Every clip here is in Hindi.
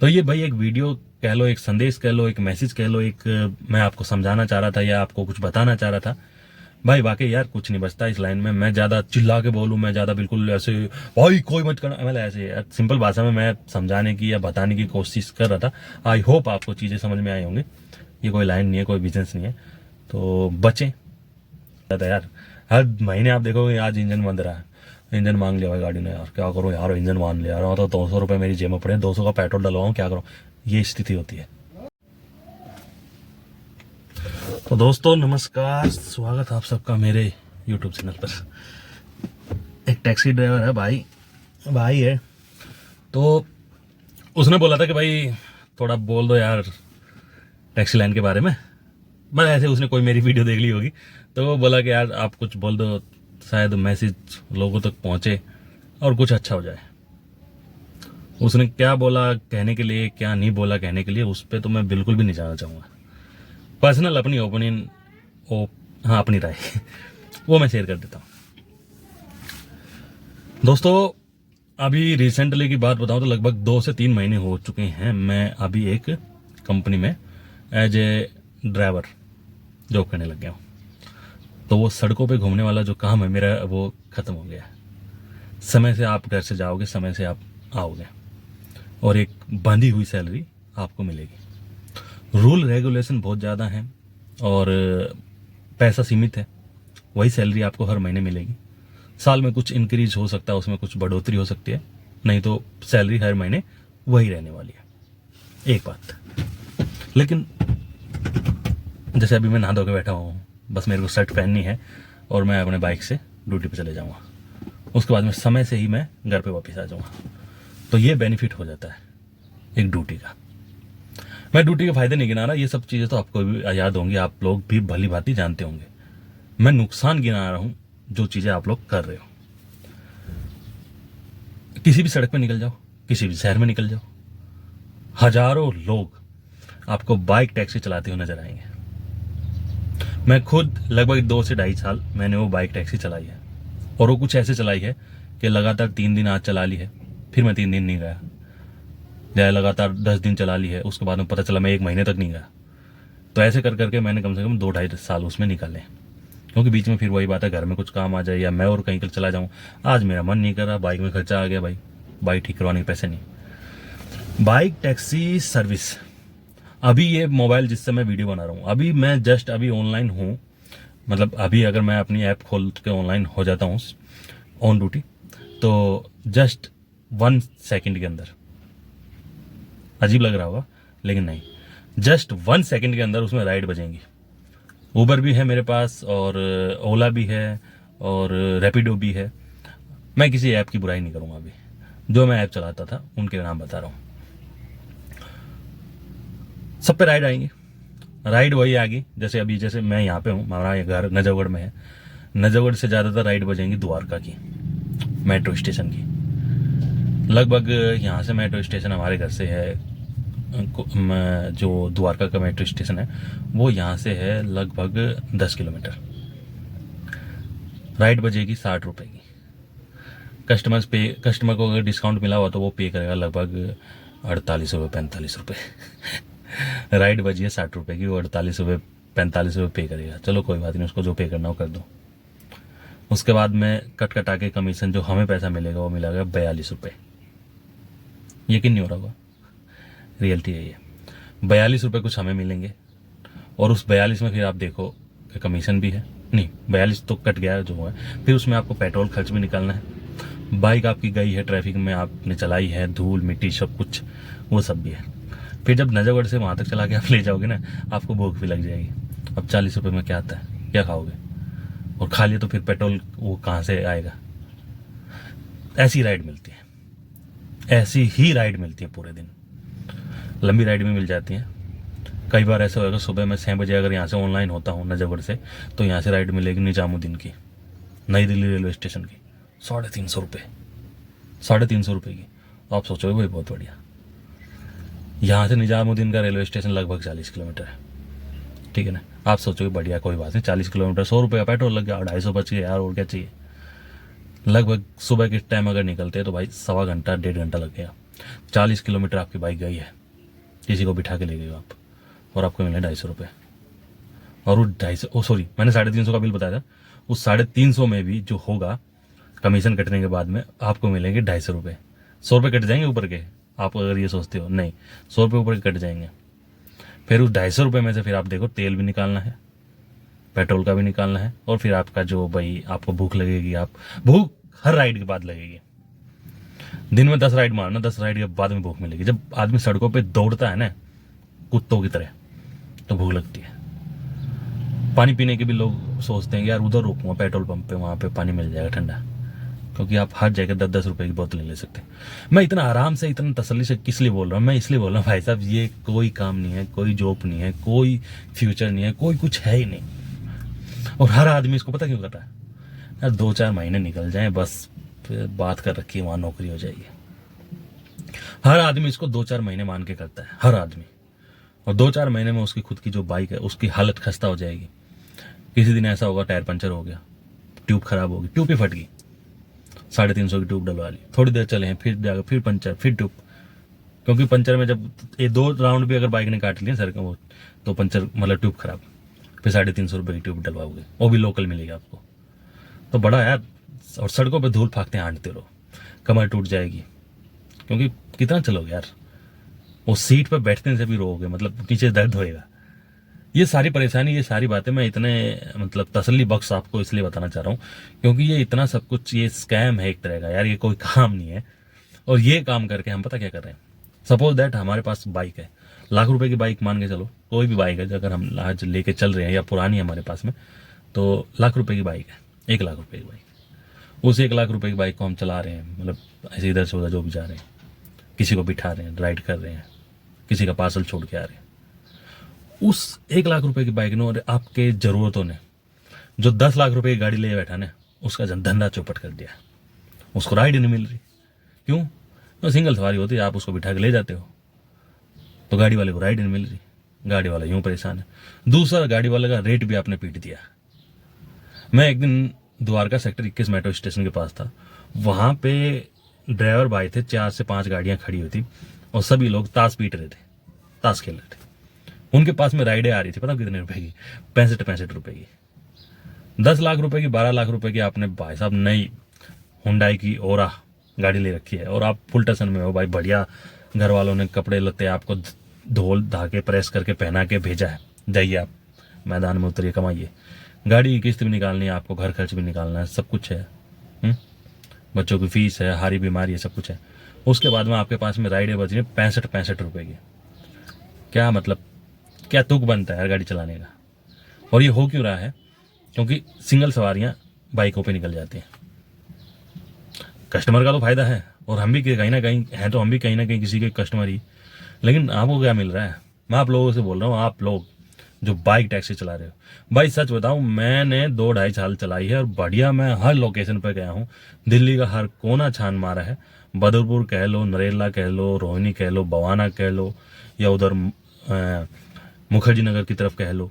तो ये भाई एक वीडियो कह लो, एक संदेश कह लो, एक मैसेज कह लो, एक मैं आपको समझाना चाह रहा था या आपको कुछ बताना चाह रहा था। भाई वाकई यार कुछ नहीं बचता इस लाइन में। मैं ज्यादा चिल्ला के बोलूं, मैं ज्यादा बिल्कुल ऐसे भाई कोई मत करना, मतलब ऐसे यार सिंपल भाषा में मैं समझाने की या बताने की कोशिश कर रहा था। आई होप आपको चीजें समझ में आई होंगी। ये कोई लाइन नहीं है, कोई बिजनेस नहीं है, तो बचें। था यार, हर महीने आप देखोगे आज इंजन बंद रहा है, इंजन मांग लिया भाई गाड़ी ने, यार क्या करूँ यार, इंजन मान लिया यार, तो 200 रुपये मेरी जेब में पड़े, 200 का पेट्रोल डलवाऊँ, क्या करूँ, ये स्थिति होती है। तो दोस्तों नमस्कार, स्वागत आप सबका मेरे यूट्यूब चैनल पर। एक टैक्सी ड्राइवर है भाई, भाई है, तो उसने बोला था कि भाई थोड़ा बोल दो यार टैक्सी लाइन के बारे में। मैं ऐसे उसने कोई मेरी वीडियो देख ली होगी, तो वो बोला कि यार आप कुछ बोल दो, शायद मैसेज लोगों तक पहुंचे और कुछ अच्छा हो जाए। उसने क्या बोला कहने के लिए, क्या नहीं बोला कहने के लिए, उस पर तो मैं बिल्कुल भी नहीं जाना चाहूँगा। पर्सनल अपनी ओपिनियन, ओ हाँ अपनी राय वो मैं शेयर कर देता हूँ। दोस्तों अभी रिसेंटली की बात बताऊं तो लगभग 2 से 3 महीने हो चुके हैं, मैं अभी एक कंपनी में एज ए ड्राइवर जॉब करने लग गया हूँ। तो वो सड़कों पे घूमने वाला जो काम है मेरा, वो खत्म हो गया है। समय से आप घर से जाओगे, समय से आप आओगे, और एक बंधी हुई सैलरी आपको मिलेगी। रूल रेगुलेशन बहुत ज़्यादा हैं और पैसा सीमित है। वही सैलरी आपको हर महीने मिलेगी। साल में कुछ इंक्रीज हो सकता है, उसमें कुछ बढ़ोतरी हो सकती है, नहीं तो सैलरी हर महीने वही रहने वाली है। एक बात, लेकिन जैसे अभी मैं नहा धो के बैठा हूँ, बस मेरे को शर्ट पहननी है और मैं अपने बाइक से ड्यूटी पे चले जाऊँगा। उसके बाद में समय से ही मैं घर पे वापस आ जाऊँगा। तो ये बेनिफिट हो जाता है एक ड्यूटी का। मैं ड्यूटी के फायदे नहीं गिना रहा, ये सब चीज़ें तो आपको भी याद होंगी, आप लोग भी भली भांति जानते होंगे। मैं नुकसान गिना रहा हूँ जो चीज़ें आप लोग कर रहे हो। किसी भी सड़क पे निकल जाओ, किसी भी शहर में निकल जाओ, हजारों लोग आपको बाइक टैक्सी चलाते हुए नजर आएंगे। मैं खुद लगभग 2 से 2.5 साल मैंने वो बाइक टैक्सी चलाई है, और वो कुछ ऐसे चलाई है कि लगातार 3 दिन आज चला ली है, फिर मैं 3 दिन नहीं गया, या लगातार 10 दिन चला ली है, उसके बाद में पता चला मैं 1 महीने तक नहीं गया। तो ऐसे कर करके मैंने कम से कम 2-2.5 साल उसमें निकाले, क्योंकि बीच में फिर वही बात है, घर में कुछ काम आ जाए या मैं और कहीं चला जाऊँ। आज मेरा मन नहीं कर रहा, बाइक में खर्चा आ गया भाई, बाइक ठीक करवाने के पैसे नहीं। बाइक टैक्सी सर्विस, अभी ये मोबाइल जिससे मैं वीडियो बना रहा हूँ, अभी मैं जस्ट अभी ऑनलाइन हूँ, मतलब अभी अगर मैं अपनी ऐप खोल के ऑनलाइन हो जाता हूँ ऑन ड्यूटी, तो जस्ट 1 सेकंड के अंदर, अजीब लग रहा होगा लेकिन नहीं, जस्ट 1 सेकंड के अंदर उसमें राइड बजेंगी। उबर भी है मेरे पास, और ओला भी है, और रैपिडो भी है। मैं किसी ऐप की बुराई नहीं करूँगा, अभी जो मैं ऐप चलाता था उनके नाम बता रहा हूँ। सब पे राइड आएंगी, राइड वही आ गई। जैसे अभी जैसे मैं यहाँ पे हूँ, हमारा ये घर नजफगढ़ में है, नजफगढ़ से ज़्यादातर राइड बजेंगी द्वारका की, मेट्रो स्टेशन की। लगभग यहाँ से मेट्रो स्टेशन हमारे घर से है, जो द्वारका का मेट्रो स्टेशन है वो यहाँ से है लगभग 10 किलोमीटर। राइड बजेगी 60 रुपये की। कस्टमर को अगर डिस्काउंट मिला हुआ तो वो पे करेगा लगभग 48 रुपये 45 रुपये। राइड बजी है 60 रुपये की, वो 48 रुपये 45 रुपये पे करेगा। चलो कोई बात नहीं, उसको जो पे करना हो कर दो। उसके बाद में कटा के कमीशन जो हमें पैसा मिलेगा वो मिलेगा 42 रुपये। यकीन नहीं हो रहा होगा, रियलिटी है ये। 42 रुपये कुछ हमें मिलेंगे, और उस 42 में फिर आप देखो कि कमीशन भी है, नहीं 42 तो कट गया जो है, फिर उसमें आपको पेट्रोल खर्च भी निकालना है। बाइक आपकी गई है, ट्रैफिक में आपने चलाई है, धूल मिट्टी सब कुछ वो सब भी है। फिर जब नजफगढ़ से वहाँ तक चला के आप ले जाओगे ना, आपको भूख भी लग जाएगी। अब 40 रुपये में क्या आता है, क्या खाओगे, और खा लिए तो फिर पेट्रोल वो कहाँ से आएगा। ऐसी राइड मिलती है, ऐसी ही राइड मिलती है पूरे दिन। लंबी राइड भी मिल जाती हैं। कई बार ऐसा होगा, सुबह मैं 6 बजे अगर यहाँ से ऑनलाइन होता हूँ नजफगढ़ से, तो यहाँ से राइड मिलेगी निजामुद्दीन की, नई दिल्ली रेलवे स्टेशन की, 350 रुपये, 350 रुपये की। तो आप सोचोगे भाई बहुत बढ़िया। यहाँ से निजामुद्दीन का रेलवे स्टेशन लगभग 40 किलोमीटर है, ठीक है ना। आप सोचोगे बढ़िया, कोई बात नहीं, 40 किलोमीटर 100 रुपये का पेट्रोल लग गया, 250 बच गया यार, और क्या चाहिए। लगभग सुबह के टाइम अगर निकलते हैं तो भाई 1.25 घंटा 1.5 घंटा लग गया। 40 किलोमीटर आपकी बाइक गई है, किसी को बिठा के ले गई हो आप, और आपको मिले 250 रुपये। और वो 250, सॉरी मैंने 350 का बिल बताया था, उस 350 में भी जो होगा कमीशन कटने के बाद में आपको मिलेंगे 250 रुपये। 100 रुपये कट जाएंगे ऊपर के, आप अगर ये सोचते हो, नहीं 100 रुपये ऊपर के कट जाएंगे। फिर उस 250 रुपये में से फिर आप देखो तेल भी निकालना है, पेट्रोल का भी निकालना है, और फिर आपका जो भाई आपको भूख लगेगी, आप भूख हर राइड के बाद लगेगी। दिन में 10 राइड मारना, 10 राइड के बाद में भूख मिलेगी। जब आदमी सड़कों पे दौड़ता है ना कुत्तों की तरह, तो भूख लगती है। पानी पीने के भी लोग सोचते हैं यार उधर रुकूंगा पेट्रोल पंप पे, वहां पे पानी मिल जाएगा ठंडा, क्योंकि आप हर जगह 10-10 रुपए की बोतल नहीं ले सकते। मैं इतना आराम से, इतना तसल्ली से किस लिए बोल रहा हूँ? मैं इसलिए बोल रहा हूँ भाई साहब, ये कोई काम नहीं है, कोई जॉब नहीं है, कोई फ्यूचर नहीं है, कोई कुछ है ही नहीं। और हर आदमी इसको पता क्यों कर रहा है यार? 2-4 महीने निकल जाए बस, फिर बात कर रखी है वहां नौकरी हो जाएगी। हर आदमी इसको 2-4 महीने मान के करता है, हर आदमी। और 2-4 महीने में उसकी खुद की जो बाइक है उसकी हालत खस्ता हो जाएगी। किसी दिन ऐसा होगा टायर पंचर हो गया, ट्यूब खराब होगी, ट्यूब ही फट गई, 350 की ट्यूब डलवा ली, थोड़ी देर चले हैं फिर जाकर फिर पंचर, फिर ट्यूब। क्योंकि पंचर में जब ये 2 राउंड भी अगर बाइक ने काट लिया सर का वो, तो पंचर मतलब ट्यूब खराब, फिर 350 रुपये की ट्यूब डलवाओगे, वो भी लोकल मिलेगी आपको। तो बड़ा यार, और सड़कों पे धूल फाकते हांटते रहो, कमर टूट जाएगी, क्योंकि कितना चलोगे यार, वो सीट पर बैठने से भी रोओगे, मतलब नीचे दर्द होएगा। ये सारी परेशानी, ये सारी बातें मैं इतने मतलब तसल्ली बख्श आपको इसलिए बताना चाह रहा हूँ, क्योंकि ये इतना सब कुछ ये स्कैम है एक तरह का यार, ये कोई काम नहीं है। और ये काम करके हम पता क्या कर रहे हैं, सपोज दैट हमारे पास बाइक है, लाख रुपए की बाइक मान के चलो, कोई भी बाइक है अगर हम आज लेके चल रहे हैं या पुरानी है हमारे पास में, तो लाख रुपए की बाइक है, 1 लाख रुपए की बाइक। उस 1 लाख रुपए की बाइक को हम चला रहे हैं, मतलब ऐसे इधर से उधर जो भी जा रहे हैं, किसी को बिठा रहे हैं, राइड कर रहे हैं, किसी का पार्सल छोड़ के आ रहे हैं। उस 1 लाख रुपए की बाइक ने और आपके जरूरतों ने जो 10 लाख रुपए की गाड़ी ले बैठा ने, उसका धंधा चौपट कर दिया। उसको राइड नहीं मिल रही, क्यों? तो सिंगल सवारी होती है, आप उसको बिठा के ले जाते हो, तो गाड़ी वाले को राइड नहीं मिल रही, गाड़ी वाला यूं परेशान है। दूसरा, गाड़ी वाले का रेट भी आपने पीट दिया। मैं एक दिन द्वारका सेक्टर 21 मेट्रो स्टेशन के पास था, वहां पे ड्राइवर भाई थे, 4 से 5 गाड़ियां खड़ी हुई थी और सभी लोग ताश पीट रहे थे, ताश खेल रहे थे। उनके पास में राइडें आ रही थी, पता कितने रुपए की? 65 रुपए की। 10 लाख रुपए की, 12 लाख रुपए की आपने भाई साहब नई हुंडई की ओरा गाड़ी ले रखी है, और आप फुल टसन में हो भाई, बढ़िया घर वालों ने कपड़े लत्ते आपको धोल धाके प्रेस करके पहना के भेजा है, जाइए आप मैदान में उतरिए, कमाइए। गाड़ी की किस्त भी निकालनी है आपको, घर खर्च भी निकालना है, सब कुछ है, बच्चों की फीस है, हारी बीमारी है, सब कुछ है। उसके बाद में आपके पास में राइडें बच रही है 65 रुपए की। क्या मतलब, क्या तुक बनता है यार गाड़ी चलाने का? और ये हो क्यों रहा है? क्योंकि सिंगल सवारियां बाइकों पे निकल जाती हैं। कस्टमर का तो फायदा है, और हम भी कहीं ना कहीं हैं, तो हम भी कहीं ना कहीं किसी के कस्टमर ही। लेकिन आपको क्या मिल रहा है? मैं आप लोगों से बोल रहा हूँ, आप लोग जो बाइक टैक्सी चला रहे हो, भाई सच बताऊं, मैंने 2-2.5 साल चलाई है और बढ़िया मैं हर लोकेशन पर गया हूँ। दिल्ली का हर कोना छान मारा है, बदरपुर कह लो, नरेला कह लो, रोहिणी कह लो, बवाना कह लो, या उधर मुखर्जी नगर की तरफ कह लो,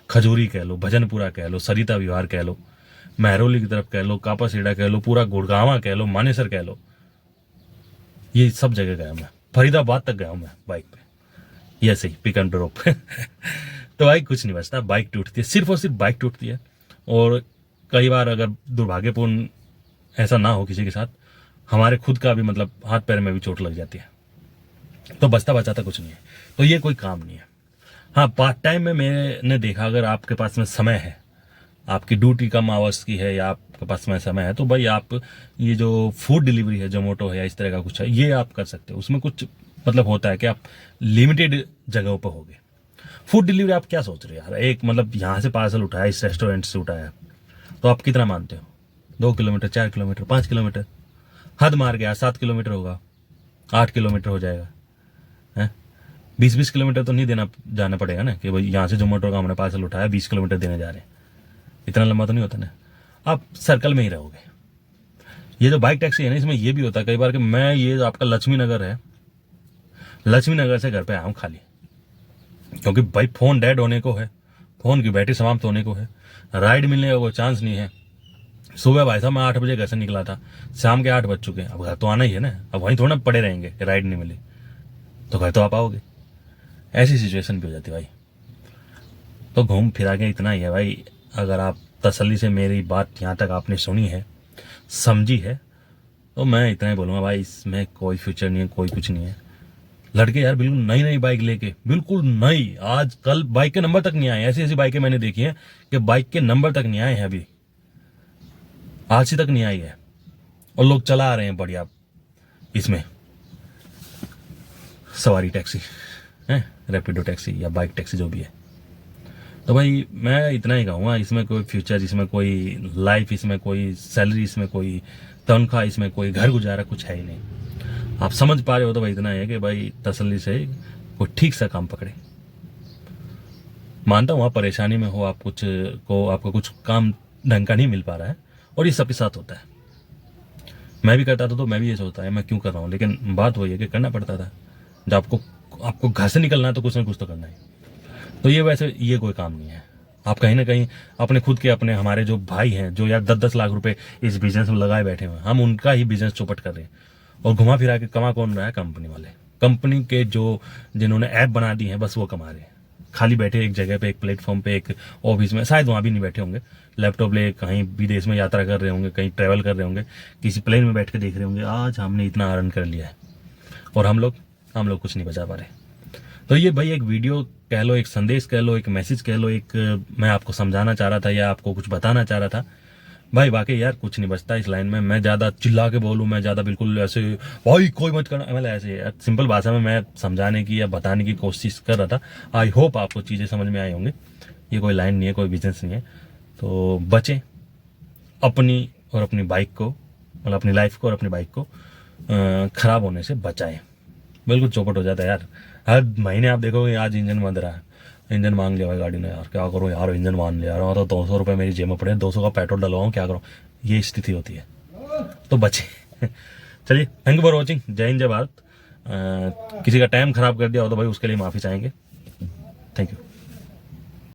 खजूरी कह लो, भजनपुरा कह लो, सरिता विहार कह लो, महरौली की तरफ कह लो, कापासीडा कह लो, पूरा गुड़गांवा कह लो, मानेसर कह लो, ये सब जगह गया मैं। फरीदाबाद तक गया हूं मैं बाइक पे, ये सही पिक एंड ड्रॉप। तो भाई कुछ नहीं बचता, बाइक टूटती है, सिर्फ और सिर्फ बाइक टूटती है। और कई बार अगर दुर्भाग्यपूर्ण ऐसा ना हो किसी के साथ, हमारे खुद का भी मतलब हाथ पैर में भी चोट लग जाती है, तो बचता बचाता कुछ नहीं है। तो ये कोई काम नहीं है। हाँ, पार्ट टाइम में मैंने देखा, अगर आपके पास में समय है, आपकी ड्यूटी कम आवर्स की है, या आपके पास में समय है, तो भाई आप ये जो फूड डिलीवरी है, जोमेटो है या इस तरह का कुछ है, ये आप कर सकते हो। उसमें कुछ मतलब होता है कि आप लिमिटेड जगहों पर होगे। फूड डिलीवरी आप क्या सोच रहे हो यार? एक मतलब यहाँ से पार्सल उठाया, इस रेस्टोरेंट से उठाया, तो आप कितना मानते हो? 2 किलोमीटर, 4 किलोमीटर, 5 किलोमीटर, हद मार गया 7 किलोमीटर होगा, 8 किलोमीटर हो जाएगा। 20-20 किलोमीटर तो नहीं देना जाना पड़ेगा ना, कि भाई यहाँ से जोमेटो का हमने पार्सल उठाया, 20 किलोमीटर देने जा रहे हैं, इतना लंबा तो नहीं होता ना। आप सर्कल में ही रहोगे। ये जो बाइक टैक्सी है ना, इसमें ये भी होता है कई बार कि मैं, ये जो आपका लक्ष्मी नगर है, लक्ष्मी नगर से घर पे आया हूँ खाली, क्योंकि भाई फोन डेड होने को है, फोन की बैटरी समाप्त होने को है, राइड मिलने का कोई चांस नहीं है, सुबह भाई साहब मैं 8 बजे घर से निकला था, शाम के 8 बज चुके हैं। अब घर तो आना ही है ना, अब वहीं थोड़ा ना पड़े रहेंगे, राइड नहीं मिली तो घर तो आप आओगे। ऐसी सिचुएशन भी हो जाती है भाई। तो घूम फिरा के इतना ही है भाई, अगर आप तसल्ली से मेरी बात यहाँ तक आपने सुनी है, समझी है, तो मैं इतना ही बोलूँगा भाई, इसमें कोई फ्यूचर नहीं है, कोई कुछ नहीं है। लड़के यार बिल्कुल नई नई बाइक लेके, बिल्कुल नई, आज कल बाइक के नंबर तक नहीं आए। ऐसी ऐसी बाइकें मैंने देखी हैं कि बाइक के नंबर तक नहीं आए हैं, अभी आरसी तक नहीं आई है, और लोग चला रहे हैं बढ़िया इसमें सवारी टैक्सी है, रैपिडो टैक्सी या बाइक टैक्सी जो भी है। तो भाई मैं इतना ही कहूँगा, इसमें कोई फ्यूचर, इसमें कोई लाइफ, इसमें कोई सैलरी, इसमें कोई तनख्वाह, इसमें कोई घर गुजारा कुछ है ही नहीं। आप समझ पा रहे हो तो भाई इतना है कि भाई तसल्ली से कोई ठीक सा काम पकड़े। मानता हूँ आप परेशानी में हो, आप कुछ को आपको कुछ काम ढंग का नहीं मिल पा रहा है, और ये सबके साथ होता है। मैं भी करता था तो मैं भी ये सोचता है मैं क्यों कर रहा हूँ, लेकिन बात वही है कि करना पड़ता था। जब आपको घर से निकलना है तो कुछ ना कुछ तो करना है। तो ये वैसे ये कोई काम नहीं है। आप कहीं ना कहीं अपने खुद के, अपने हमारे जो भाई हैं जो यार 10-10 लाख रुपए इस बिजनेस में लगाए बैठे हुए हैं, हम उनका ही बिजनेस चौपट कर रहे हैं। और घुमा फिरा के कमा कौन रहा है? कंपनी वाले, कंपनी के जो जिन्होंने ऐप बना दी है बस वो कमा रहे हैं। खाली बैठे एक जगह पे, एक प्लेटफॉर्म पे, एक ऑफिस में, शायद वहाँ भी नहीं बैठे होंगे, लैपटॉप ले कहीं विदेश में यात्रा कर रहे होंगे, कहीं ट्रैवल कर रहे होंगे, किसी प्लेन में बैठ के देख रहे होंगे आज हमने इतना अर्न कर लिया है, और हम लोग कुछ नहीं बचा पा रहे। तो ये भाई एक वीडियो कह लो, एक संदेश कह लो, एक मैसेज कह लो, एक मैं आपको समझाना चाह रहा था या आपको कुछ बताना चाह रहा था। भाई वाकई यार कुछ नहीं बचता इस लाइन में। मैं ज़्यादा चिल्ला के बोलूँ, मैं ज़्यादा बिल्कुल ऐसे भाई कोई मत करना, मतलब ऐसे यार सिंपल भाषा में मैं समझाने की या बताने की कोशिश कर रहा था। आई होप आपको चीज़ें समझ में आई होंगी। ये कोई लाइन नहीं है, कोई बिजनेस नहीं है। तो बचें अपनी और अपनी बाइक को, मतलब अपनी लाइफ को और अपनी बाइक को ख़राब होने से बचाएं। बिल्कुल चौपट हो जाता है यार, हर महीने आप देखोगे आज इंजन बंद रहा है, इंजन मांग लिया भाई गाड़ी ने, यार क्या करूँ यार, इंजन मान लिया यार, तो 200 रुपये मेरी जेब में पड़े, 200 का पेट्रोल डलवाऊँ, क्या करूँ, ये स्थिति होती है। तो बचे। चलिए, थैंक यू फॉर वॉचिंग। जय हिंद, जय भारत। किसी का टाइम खराब कर दिया हो तो भाई उसके लिए माफ़ी चाहेंगे। Thank you.